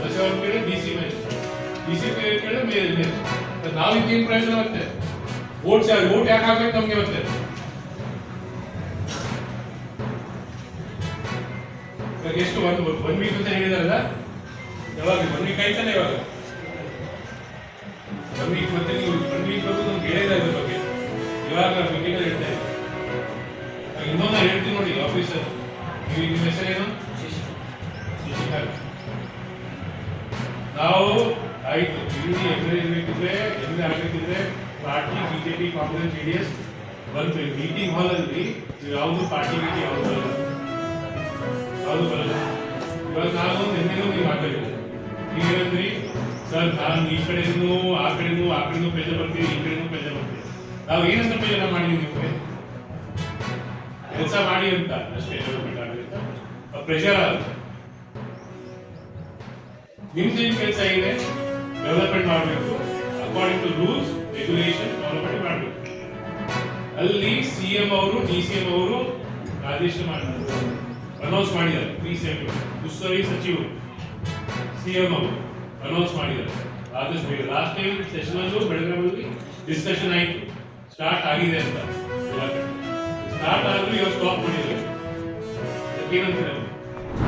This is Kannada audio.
ಸಚಿವರು ಕೇಳಿ ಡಿಸಿ ಮೇಲೆ, ಡಿಸಿ ಕೇಳಿದ್ರೆ ಮೇಲೆ ನಾವಿಂದ ಏನ್ ಪ್ರಯೋಜನ ಮತ್ತೆ? ವೋಟ್ ಯಾಕೆ ಹಾಕ್ಬೇಕು ನಮ್ಗೆ ಮತ್ತೆ? ಎಷ್ಟು ಒನ್ ವೀಕ್ ಅಂತ ಹೇಳಿದಾರಲ್ಲ, ಯಾವಾಗ 1 ವೀಕ್ ಆಯ್ತಾನೆ ಇವಾಗ 1 ವೀಕ್ ಮತ್ತೆ ನೀವು 1 ವೀಕ್ ಬಂದು ನಮ್ಗೆ ಹೇಳಿಲ್ಲ ಇದ್ರ ಬಗ್ಗೆ. ಇವಾಗ ಮೀಟಿಂಗ್ ಅಲ್ಲಿ ಹೇಳ್ತಾ ಇದ್ದೀವಿ. ಇನ್ನೊಂದು ಹೇಳ್ತೀನಿ ನೋಡಿ, ಆಫೀಸರ್ ನಿಮ್ಮ ಹೆಸರೇನು? ಶಶಿಕಾಂತ್. ನಾವು ಆಯ್ತು ಇಲ್ಲಿ ಇರಬೇಕಿದ್ರೆ ಎಲ್ಲಿ ಆಗಬೇಕಿದ್ರೆ ಪಾರ್ಟಿ ಬಿಜೆಪಿ ಕಾಂಗ್ರೆಸ್ ಜೆಡಿಎಸ್ ಬಂದು ಮೀಟಿಂಗ್ ಹಾಲ್ ಅಲ್ಲಿ ಯಾವುದು ಪಾರ್ಟಿ ಗೀಟಿ ಯಾವುದು ಬರಲ್ಲ. ಇವಾಗ ನಾನು ನಿನ್ನೆನೂ ನೀವು ಮಾತಾಡಿದ್ದೆ, ನೀವೇನಂದ್ರಿ ಸರ್ ನಾನು ಈ ಕಡೆನೂ ಆ ಕಡೆನೂ ಪ್ರೆಜರ್ ಬರ್ತೀವಿ, ಈ ಕಡೆನೂ ಪ್ರೆಜರ್ ಬರ್ತೀವಿ. ನಾವು ಏನಂತ ಪ್ರೆಜರ್ ಮಾಡಿದ್ವಿ ನಿಮಗೆ? ಕೆಲಸ ಮಾಡಿ ಅಂತ ಅಷ್ಟೇ ಡೆವಲಪ್ಮೆಂಟ್ ಆಗುತ್ತೆ, ಪ್ರೆಷರ್ ಆಗುತ್ತೆ. ನಿಮ್ದೇನು ಕೆಲಸ ಇದೆ? ಡೆವಲಪ್ಮೆಂಟ್ ಮಾಡಬೇಕು, according to rules regulation development ಮಾಡಬೇಕು. ಅಲ್ಲಿ ಸಿಎಂ ಅವರು ಡಿಸಿಎಂ ಅವರು ಆದೇಶ ಮಾಡಿದ್ದಾರೆ, ಅನೌನ್ಸ್ ಮಾಡಿದ್ದಾರೆ. 370 ಉಸ್ತುವಾರಿ ಸಚಿವರು ಸಿಎಂ ಅವರು ಅನೌನ್ಸ್ ಮಾಡಿದ್ದಾರೆ ಆದಷ್ಟು ಬೇಗ. ಲಾಸ್ಟ್ ಟೈಮ್ ಸೆಷನ್ ಅಲ್ಲೂ ಬೆಳಗಾವಿಯಲ್ಲಿ ಡಿಸ್ಕಷನ್ ಆಯಿತು, ಸ್ಟಾರ್ಟ್ ಆಗಿದೆ ಅಂತ. ಸ್ಟಾರ್ಟ್ ಆದ್ರೂ ಇವಾಗ ಸ್ಟಾಪ್ ಮಾಡಿದ್ದಾರೆ. ಏನಂತೀರ?